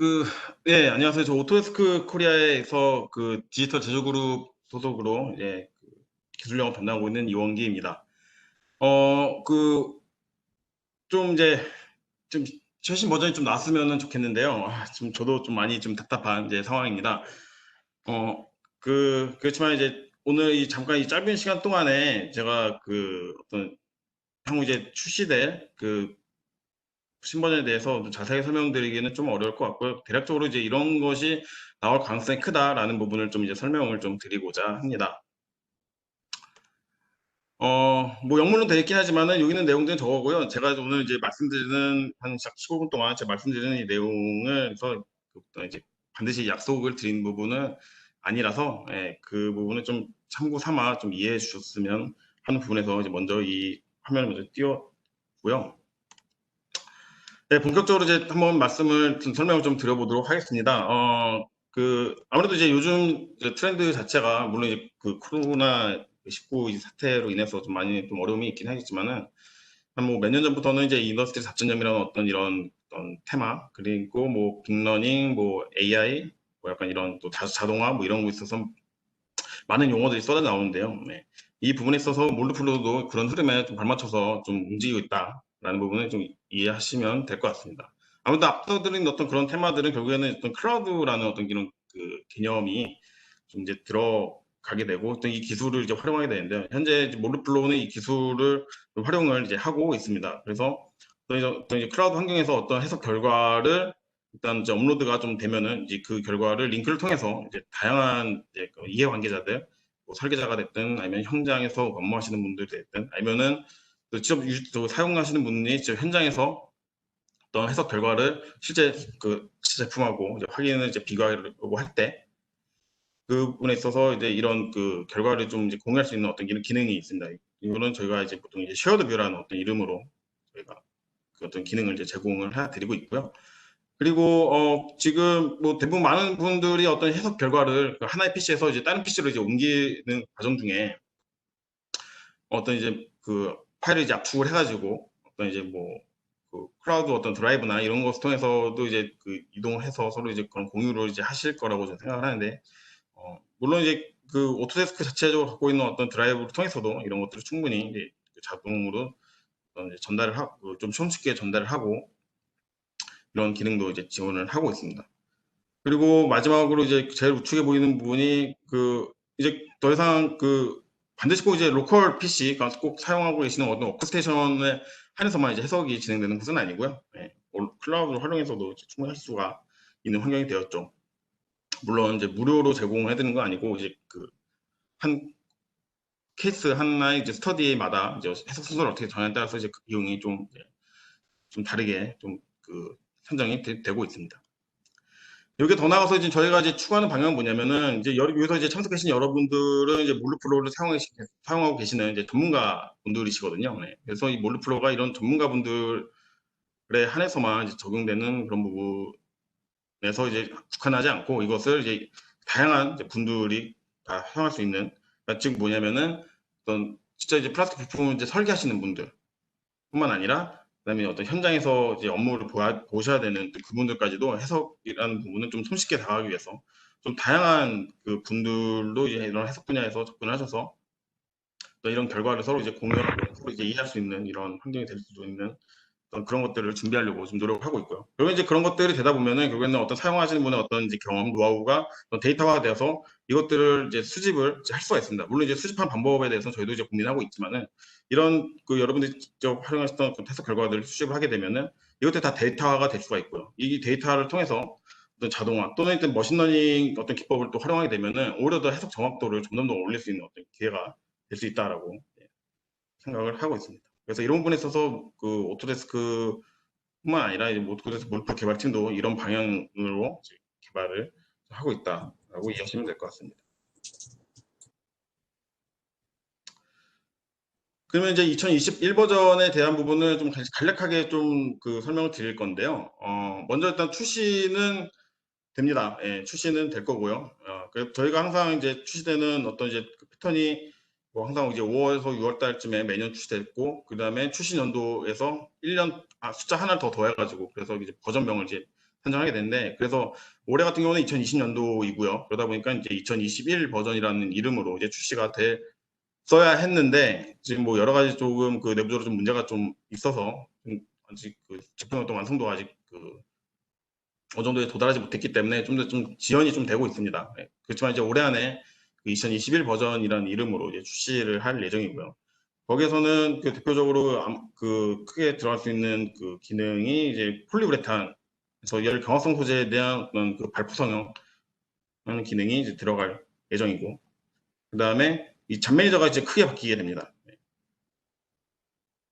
그, 예, 안녕하세요. 저 오토데스크 코리아에서 그 디지털 제조그룹 소속으로 기술 영업 담당하고 있는 이원기입니다. 그, 좀 좀 최신 버전이 좀 나왔으면 좋겠는데요. 지금 저도 좀 많이 좀 답답한 상황입니다. 그렇지만 오늘 잠깐 이 짧은 시간 동안에 제가 향후 출시될 신번에 대해서 좀 자세히 설명드리기는 좀 어려울 것 같고요. 대략적으로 이런 것이 나올 가능성이 크다라는 부분을 좀 설명을 좀 드리고자 합니다. 뭐 영문으로 되어 있긴 하지만은 여기 있는 내용들은 저거고요. 제가 오늘 말씀드리는 한 15분 동안 제가 말씀드리는 이 내용을 반드시 약속을 드린 부분은 아니라서 그 부분을 좀 참고 삼아 좀 이해해 주셨으면 하는 부분에서 먼저 이 화면을 먼저 띄웠고요. 네, 본격적으로 한번 말씀을 설명을 좀 드려보도록 하겠습니다. 아무래도 요즘 트렌드 자체가 물론 그 코로나 19 사태로 인해서 좀 많이 좀 어려움이 있긴 하겠지만은 한 뭐 몇 년 전부터는 인더스트리 4.0이라는 어떤 이런 테마, 그리고 뭐 빅러닝, 뭐 AI, 뭐 약간 이런 또 자동화 뭐 이런 거 있어서 많은 용어들이 쏟아 나오는데요. 네. 이 부분에 있어서 몰드플로우도 그런 흐름에 좀 발맞춰서 좀 움직이고 있다라는 부분을 좀 이해하시면 될 것 같습니다. 아무래도 앞서 드린 어떤 그런 테마들은 결국에는 어떤 클라우드라는 어떤 이런 개념이 좀 들어가게 되고 또 이 기술을 활용하게 되는데, 현재 몰드플로우는 이 기술을 활용을 하고 있습니다. 그래서 어떤 클라우드 환경에서 어떤 해석 결과를 일단 업로드가 좀 되면은 그 결과를 링크를 통해서 다양한 그 이해관계자들, 뭐 설계자가 됐든 아니면 현장에서 업무하시는 분들이 됐든 아니면은 직접 사용하시는 분이 직접 현장에서 어떤 해석 결과를 실제 제품하고 확인을 비교하려고 할 때 그 부분에 있어서 이런 그 결과를 좀 공유할 수 있는 어떤 이런 기능이 있습니다. 이거는 저희가 보통 쉐어드 뷰라는 어떤 이름으로 저희가 그 어떤 기능을 제공을 해드리고 있고요. 그리고 지금 뭐 대부분 많은 분들이 어떤 해석 결과를 하나의 PC에서 다른 PC로 옮기는 과정 중에 어떤 그 파일을 압축을 해가지고 어떤 그 클라우드 어떤 드라이브나 이런 것을 통해서도 그 이동을 해서 서로 그런 공유를 하실 거라고 저는 생각을 하는데, 물론 그 오토데스크 자체적으로 갖고 있는 어떤 드라이브를 통해서도 이런 것들을 충분히 자동으로 전달을 하고 좀 손쉽게 전달을 하고 이런 기능도 지원을 하고 있습니다. 그리고 마지막으로 제일 우측에 보이는 부분이 더 이상 반드시 꼭 로컬 PC, 그러니까 꼭 사용하고 계시는 어떤 워크스테이션에 한해서만 해석이 진행되는 것은 아니고요. 클라우드를 활용해서도 충분히 할 수가 있는 환경이 되었죠. 물론 무료로 제공해드리는 건 아니고 한 케이스 하나의 스터디마다 해석 순서를 어떻게 정하냐에 따라서 그 비용이 좀 다르게 산정이 되고 있습니다. 여기 더 나가서 저희가 추구하는 방향은 뭐냐면은 여기서 참석하신 여러분들은 몰드플로우를 사용하고 계시는 전문가 분들이시거든요. 네. 그래서 이 몰드플로우가 이런 전문가 분들에 한해서만 적용되는 그런 부분에서 국한하지 않고 이것을 다양한 분들이 다 사용할 수 있는, 그러니까 즉 뭐냐면은 어떤 진짜 플라스틱 부품을 설계하시는 분들 뿐만 아니라 그다음에 어떤 현장에서 업무를 보셔야 되는 그분들까지도 해석이라는 부분은 좀 손쉽게 다가가기 위해서 좀 다양한 그 분들도 이런 해석 분야에서 접근을 하셔서 또 이런 결과를 서로 공유하고 서로 이해할 수 있는 이런 환경이 될 수도 있는 그런 것들을 준비하려고 좀 노력을 하고 있고요. 그러면 그런 것들이 되다 보면은 결국에는 어떤 사용하시는 분의 어떤 경험, 노하우가 데이터화가 되어서 이것들을 수집을 할 수가 있습니다. 물론 수집한 방법에 대해서 저희도 고민하고 있지만은 이런 여러분들이 직접 활용하셨던 해석 결과들을 수집을 하게 되면은 이것들 다 데이터화가 될 수가 있고요. 이 데이터화를 통해서 어떤 자동화 또는 머신러닝 어떤 기법을 또 활용하게 되면은 오히려 더 해석 정확도를 점점 더 올릴 수 있는 어떤 기회가 될 수 있다라고 생각을 하고 있습니다. 그래서 이런 부분에 있어서 그 오토데스크뿐만 아니라 오토데스크 몰드 개발팀도 이런 방향으로 개발을 하고 있다라고 이해하시면 될 것 같습니다. 그러면 2021 버전에 대한 부분을 좀 간략하게 좀 설명을 드릴 건데요. 먼저 일단 출시는 됩니다. 예, 출시는 될 거고요. 저희가 항상 출시되는 어떤 그 패턴이 뭐 항상 5월에서 6월 달쯤에 매년 출시됐고, 그 다음에 출시 연도에서 1년 숫자 하나를 더 더해가지고 그래서 버전명을 선정하게 되는데, 그래서 올해 같은 경우는 2020년도이고요. 그러다 보니까 이제 2021 버전이라는 이름으로 이제 출시가 됐어야 했는데, 지금 뭐 여러 가지 조금 그 내부적으로 좀 문제가 좀 있어서 아직 그 제품 어떤 완성도가 아직 어느 정도에 도달하지 못했기 때문에 좀 더 좀 지연이 좀 되고 있습니다. 예. 그렇지만 이제 올해 안에 그 2021 버전이라는 이름으로 이제 출시를 할 예정이고요. 거기에서는 그 대표적으로 그 크게 들어갈 수 있는 그 기능이 이제 폴리우레탄, 그래서 열 경화성 소재에 대한 그런 그 발포 성형 하는 기능이 이제 들어갈 예정이고, 그 다음에 이 잡 매니저가 이제 크게 바뀌게 됩니다. 네.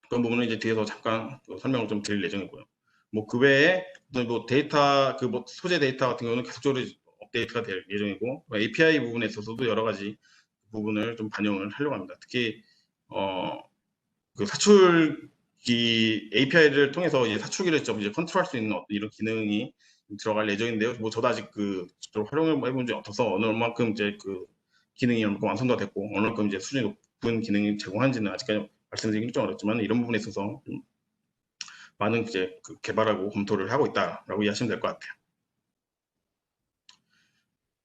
그런 부분은 이제 뒤에서 잠깐 설명을 좀 드릴 예정이고요. 뭐 그 외에 뭐 데이터 그 뭐 소재 데이터 같은 경우는 계속적으로 업데이트가 될 예정이고, API 부분에 있어서도 여러 가지 부분을 좀 반영을 하려고 합니다. 특히 그 사출기 API를 통해서 이제 사출기를 좀 이제 컨트롤할 수 있는 어떤 이런 기능이 들어갈 예정인데요. 뭐 저도 아직 그 활용을 해본 적이 없어서 어느 만큼 이제 그 기능이 얼마큼 완성도가 됐고 어느 만큼 이제 수준이 높은 기능이 제공하는지는 아직까지 말씀드리기 좀 어렵지만, 이런 부분에 있어서 좀 많은 이제 그 개발하고 검토를 하고 있다라고 이해하시면 될 것 같아요.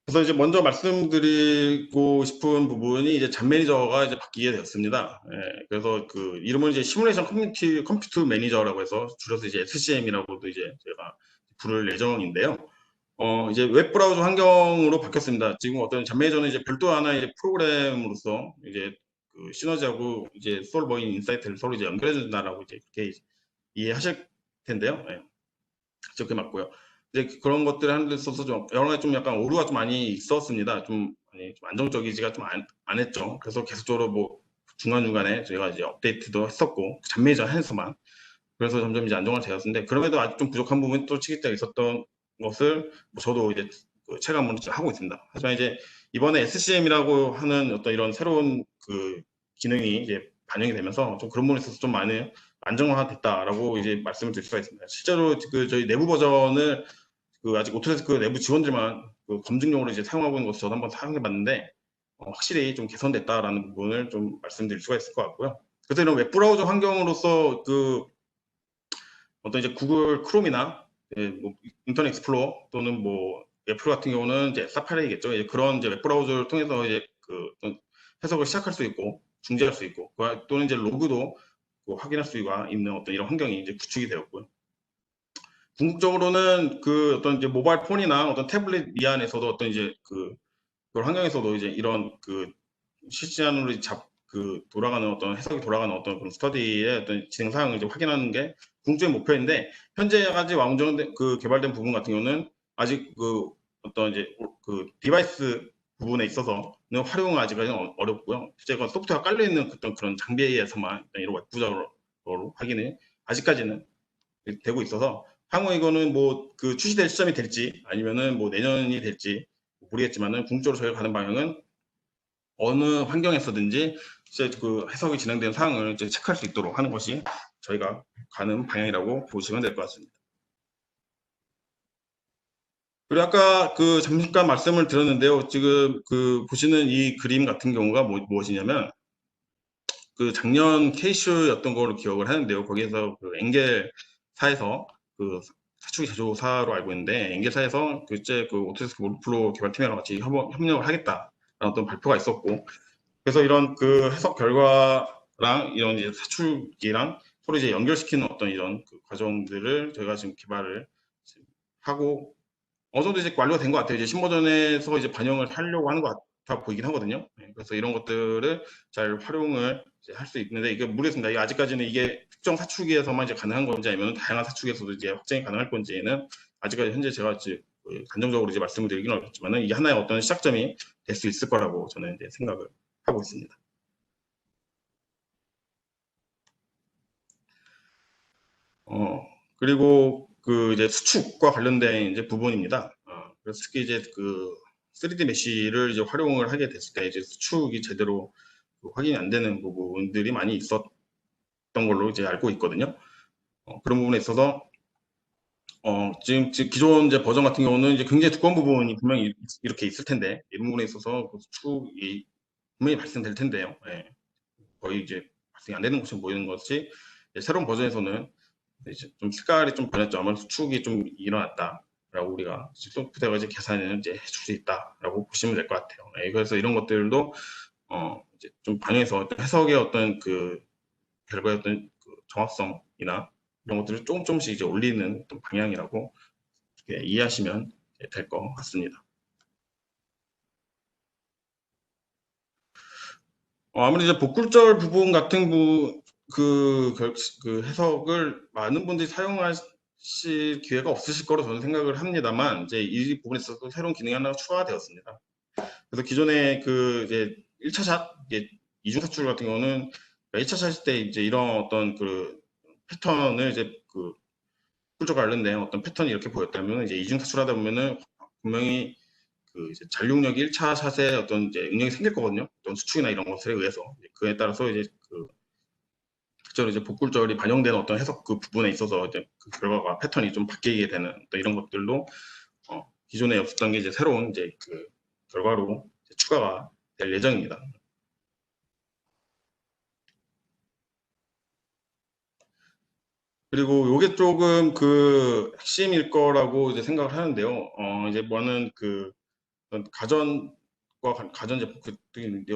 그래서 이제 먼저 말씀드리고 싶은 부분이 이제 잡 매니저가 이제 바뀌게 되었습니다. 예, 그래서 그 이름은 이제 시뮬레이션 컴퓨트 매니저라고 해서 줄여서 이제 SCM이라고도 이제 제가 부를 예정인데요. 이제 웹 브라우저 환경으로 바뀌었습니다. 지금 어떤 잡 매니저는 이제 별도 하나의 이제 프로그램으로서 이제 그 시너지하고 이제 솔버인 인사이트를 서로 이제 연결해 준다라고 이제 그렇게 이해하실 텐데요. 예, 그렇게 맞고요. 이제 그런 것들을 하는 데 있어서 좀 여러 가지 좀 약간 오류가 좀 많이 있었습니다. 좀 안정적이지가 좀 안 했죠. 그래서 계속적으로 뭐 중간중간에 저희가 이제 업데이트도 했었고, 잡 매니저 안에서만. 그래서 점점 이제 안정화되었는데, 그럼에도 아직 좀 부족한 부분이 또 시기때 있었던 것을 뭐 저도 이제 그 체감을 하고 있습니다. 하지만 이제 이번에 SCM이라고 하는 어떤 이런 새로운 그 기능이 이제 반영이 되면서 좀 그런 부분에 있어서 좀 많이 안정화됐다라고 이제 말씀을 드릴 수가 있습니다. 실제로 그 저희 내부 버전을 그 아직 오토데스크 내부 지원들만 그 검증용으로 이제 사용하고 있는 것을 저도 한번 사용해봤는데, 확실히 좀 개선됐다라는 부분을 좀 말씀드릴 수가 있을 것 같고요. 그래서 이런 웹브라우저 환경으로서 그 어떤 이제 구글 크롬이나 뭐 인터넷 익스플로러 또는 뭐 애플 같은 경우는 이제 사파리겠죠. 이제 그런 이제 웹브라우저를 통해서 이제 그 해석을 시작할 수 있고 중지할 수 있고, 또는 이제 로그도 확인할 수가 있는 어떤 이런 환경이 이제 구축이 되었고요. 궁극적으로는 그 어떤 이제 모바일 폰이나 어떤 태블릿 미안에서도 어떤 이제 그런 환경에서도 이제 이런 그 실시간으로 돌아가는 어떤 해석이 돌아가는 어떤 그런 스터디의 어떤 진행 사항을 이제 확인하는 게 궁극적인 목표인데, 현재까지 완성된 그 개발된 부분 같은 경우는 아직 그 어떤 이제 그 디바이스 부분에 있어서는 활용은 아직까지는 어렵고요. 실제 그 소프트웨어가 깔려 있는 어떤 그런 장비에서만 이런 웹구적으로 확인이 아직까지는 되고 있어서, 향후 이거는 뭐 그 출시될 시점이 될지 아니면은 뭐 내년이 될지 모르겠지만은, 궁극적으로 저희가 가는 방향은 어느 환경에서든지 이제 그 해석이 진행된 사항을 이제 체크할 수 있도록 하는 것이 저희가 가는 방향이라고 보시면 될 것 같습니다. 그리고 아까 그 잠깐 말씀을 드렸는데요. 지금 그 보시는 이 그림 같은 경우가 무엇이냐면, 그 작년 케이슈였던 걸로 기억을 하는데요. 거기에서 그 엔겔사에서 그 사축기 제조사로 알고 있는데, 엔겔사에서 그때 그 오토데스크 월프로 개발팀이랑 같이 협력을 하겠다라는 어떤 발표가 있었고, 그래서 이런 그 해석 결과랑 이런 이제 사출기랑 서로 이제 연결시키는 어떤 이런 그 과정들을 저희가 지금 개발을 하고 어느 정도 이제 완료가 된 것 같아요. 이제 신버전에서 이제 반영을 하려고 하는 것 같아 보이긴 하거든요. 네, 그래서 이런 것들을 잘 활용을 할 수 있는데, 이게 모르겠습니다. 이게 아직까지는 이게 특정 사출기에서만 이제 가능한 건지 아니면 다양한 사출기에서도 이제 확장이 가능할 건지는 아직까지 현재 제가 이제 단정적으로 이제 말씀을 드리기는 어렵지만, 이게 하나의 어떤 시작점이 될 수 있을 거라고 저는 이제 생각을 하고 있습니다. 그리고 그 이제 수축과 관련된 이제 부분입니다. 그래서 특히 이제 그 3D 메쉬를 이제 활용을 하게 됐을 때 이제 수축이 제대로 확인이 안 되는 부분들이 많이 있었던 걸로 이제 알고 있거든요. 그런 부분에 있어서 지금 기존 이제 버전 같은 경우는 이제 굉장히 두꺼운 부분이 분명히 이렇게 있을 텐데, 이런 부분에 있어서 그 수축이 분명히 발생될 텐데요. 예. 거의 이제 발생이 안 되는 곳이 모이는 것이 새로운 버전에서는 이제 좀 색깔이 좀 변했죠. 아마 수축이 좀 일어났다. 라고 우리가 소프트웨어가 이제 계산을 이제 해줄 수 있다라고 보시면 될 것 같아요. 그래서 이런 것들도 이제 좀 반영해서 어떤 해석의 어떤 그 결과의 어떤 그 정확성이나 이런 것들을 조금씩 이제 올리는 어떤 방향이라고 이해하시면 될 것 같습니다. 아무래도 이제 복굴절 부분 같은 그 해석을 많은 분들이 사용하실 기회가 없으실 거로 저는 생각을 합니다만, 이제 이 부분에 있어서 새로운 기능이 하나 추가가 되었습니다. 그래서 기존에 그 이제 1차 샷, 이제 이중 사출 같은 경우는 1차 샷일 때 이제 이런 어떤 그 패턴을 이제 그 풀적 관련된 어떤 패턴이 이렇게 보였다면, 이제 이중 사출하다 보면은 분명히 그 이제 잔륙력 1차 샷에 어떤 이제 응력이 생길 거거든요. 어떤 수축이나 이런 것들에 의해서. 그에 따라서 이제 그 실제로 이제 복굴절이 반영되는 어떤 해석 그 부분에 있어서 이제 그 결과가 패턴이 좀 바뀌게 되는 또 이런 것들도 기존에 없었던 게 이제 새로운 이제 그 결과로 이제 추가가 될 예정입니다. 그리고 요게 조금 그 핵심일 거라고 이제 생각을 하는데요. 이제 뭐는 그 가전 제품,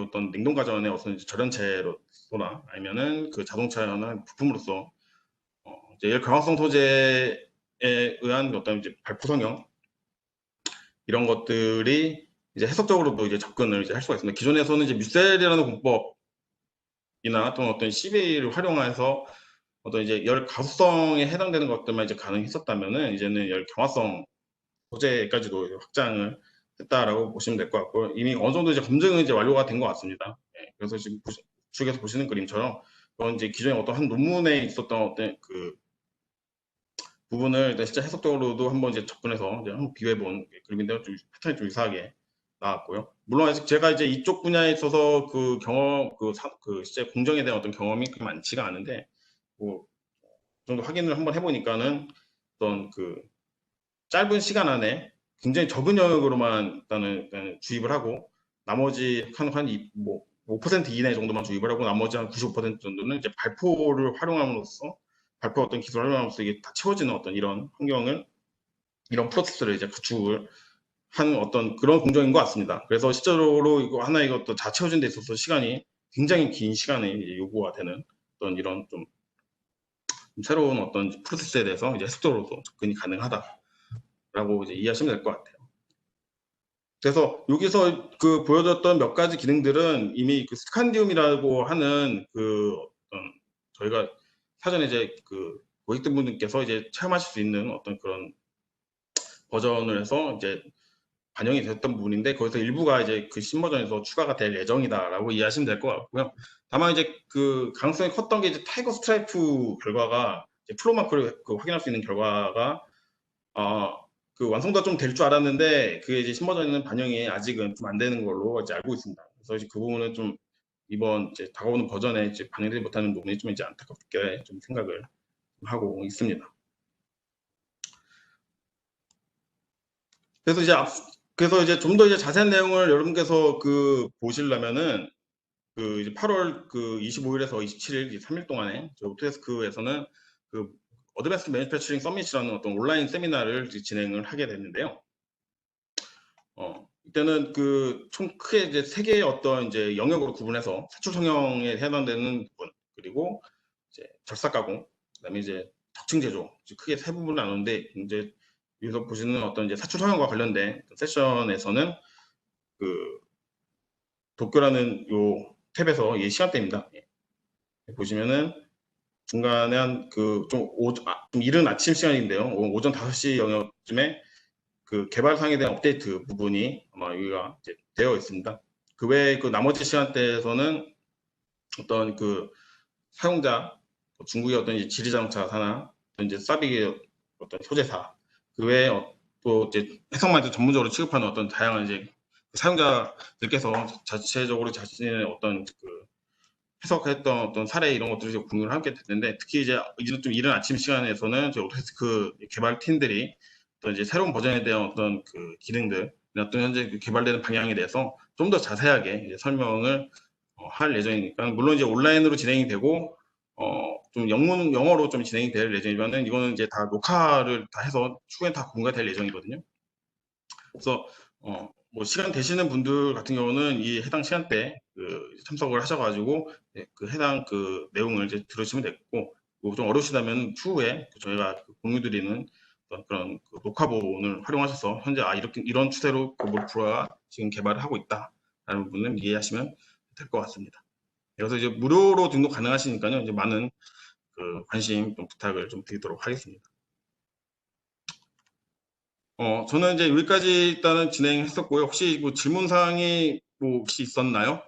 어떤 냉동 가전의 어떤 절연체로나 아니면은 그 자동차나 부품으로서 이제 강화성 소재에 의한 어떤 이제 발포 성형 이런 것들이 이제 해석적으로도 이제 접근을 이제 할 수가 있습니다. 기존에서는 이제 뮤셀이라는 공법이나 또는 어떤 CBA를 활용해서 어떤 이제 열 가속성에 해당되는 것들만 이제 가능했었다면은, 이제는 열 경화성 소재까지도 확장을 했다라고 보시면 될 것 같고, 이미 어느 정도 이제 검증은 이제 완료가 된 것 같습니다. 그래서 지금 우측에서 보시는 그림처럼 그런 이제 기존에 어떤 한 논문에 있었던 어떤 그 부분을 진짜 해석적으로도 한번 이제 접근해서 이제 한번 비교해 본 그림인데요. 좀 패턴이 좀 유사하게 나왔고요. 물론 아직 제가 이제 이쪽 분야에 있어서 그 경험, 그 실제 공정에 대한 어떤 경험이 그렇게 많지가 않은데, 뭐, 그 정도 확인을 한번 해보니까는 어떤 그 짧은 시간 안에 굉장히 적은 영역으로만 일단은 주입을 하고, 나머지 뭐 5% 이내 정도만 주입을 하고, 나머지 한 95% 정도는 이제 발포를 활용함으로써, 발포 어떤 기술을 활용함으로써 이게 다 채워지는 어떤 이런 환경을, 이런 프로세스를 이제 구축을 한 어떤 그런 공정인 것 같습니다. 그래서 실제로 이거 하나 이것도 다 채워진 데 있어서 시간이 굉장히 긴 시간이 요구가 되는 어떤 이런 좀 새로운 어떤 프로세스에 대해서 이제 해석적으로도 접근이 가능하다라고 이제 이해하시면 될 것 같아요. 그래서 여기서 그 보여줬던 몇 가지 기능들은 이미 그 스칸디움이라고 하는 그 어떤 저희가 사전에 이제 그 고객들 분들께서 이제 체험하실 수 있는 어떤 그런 버전을 해서 이제 반영이 됐던 부분인데, 거기서 일부가 이제 그 신버전에서 추가가 될 예정이다라고 이해하시면 될 것 같고요. 다만 이제 그 가능성이 컸던 게 이제 타이거 스트라이프 결과가 이제 플로마크를 그 확인할 수 있는 결과가 그 완성도가 좀 될 줄 알았는데, 그게 이제 신버전에는 반영이 아직은 좀 안 되는 걸로 이제 알고 있습니다. 그래서 이제 그 부분은 좀 이번 이제 다가오는 버전에 이제 반영되지 못하는 부분이 좀 이제 안타깝게 좀 생각을 하고 있습니다. 그래서 이제 좀 더 이제 자세한 내용을 여러분께서 그 보시려면은 그 이제 8월 그 25일에서 27일 3일 동안에 저 오토데스크에서는 그 어드밴스드 매니팩처링 서밋이라는 어떤 온라인 세미나를 진행을 하게 됐는데요. 이때는 그 총 크게 이제 세 개의 어떤 이제 영역으로 구분해서 사출 성형에 해당되는 부분, 그리고 이제 절삭 가공, 그다음에 이제 덕층 제조, 크게 세 부분을 나누는데, 이제 여기서 보시는 어떤 이제 사출 성형과 관련된 세션에서는 그 도쿄라는 요 탭에서 이 시간대입니다. 보시면은 중간에 한 그 좀 이른 아침 시간인데요. 오전 5시 영역쯤에 그 개발상에 대한 업데이트 부분이 아마 여기가 이제 되어 있습니다. 그 외에 그 나머지 시간대에서는 어떤 그 사용자, 중국의 어떤 이제 지리자동차사나 이제 사빅의 어떤 소재사, 그 외에 또 이제 해석만 전문적으로 취급하는 어떤 다양한 이제 사용자들께서 자체적으로 자신의 어떤 그 해석했던 어떤 사례 이런 것들을 공유를 함께 됐는데, 특히 이제 좀 이른 아침 시간에서는 저희 오토데스크 개발 팀들이 또 이제 새로운 버전에 대한 어떤 그 기능들, 어떤 현재 개발되는 방향에 대해서 좀 더 자세하게 이제 설명을 할 예정이니까, 물론 이제 온라인으로 진행이 되고 좀 영어로 좀 진행이 될 예정이면은 이거는 이제 다 녹화를 다 해서 추후에 다 공개가 될 예정이거든요. 그래서 뭐 시간 되시는 분들 같은 경우는 이 해당 시간대에 참석을 하셔가지고 그 해당 그 내용을 이제 들으시면 되겠고, 뭐 좀 어려우시다면 추후에 저희가 공유드리는 어떤 그런 그 녹화 부분을 활용하셔서 현재 이렇게 이런 추세로 그 몰프가 지금 개발을 하고 있다라는 부분을 이해하시면 될 것 같습니다. 그래서 이제 무료로 등록 가능하시니까요. 이제 많은 그 관심 좀 부탁을 좀 드리도록 하겠습니다. 저는 이제 여기까지 일단은 진행했었고요. 혹시 뭐 질문 사항이 뭐 혹시 있었나요?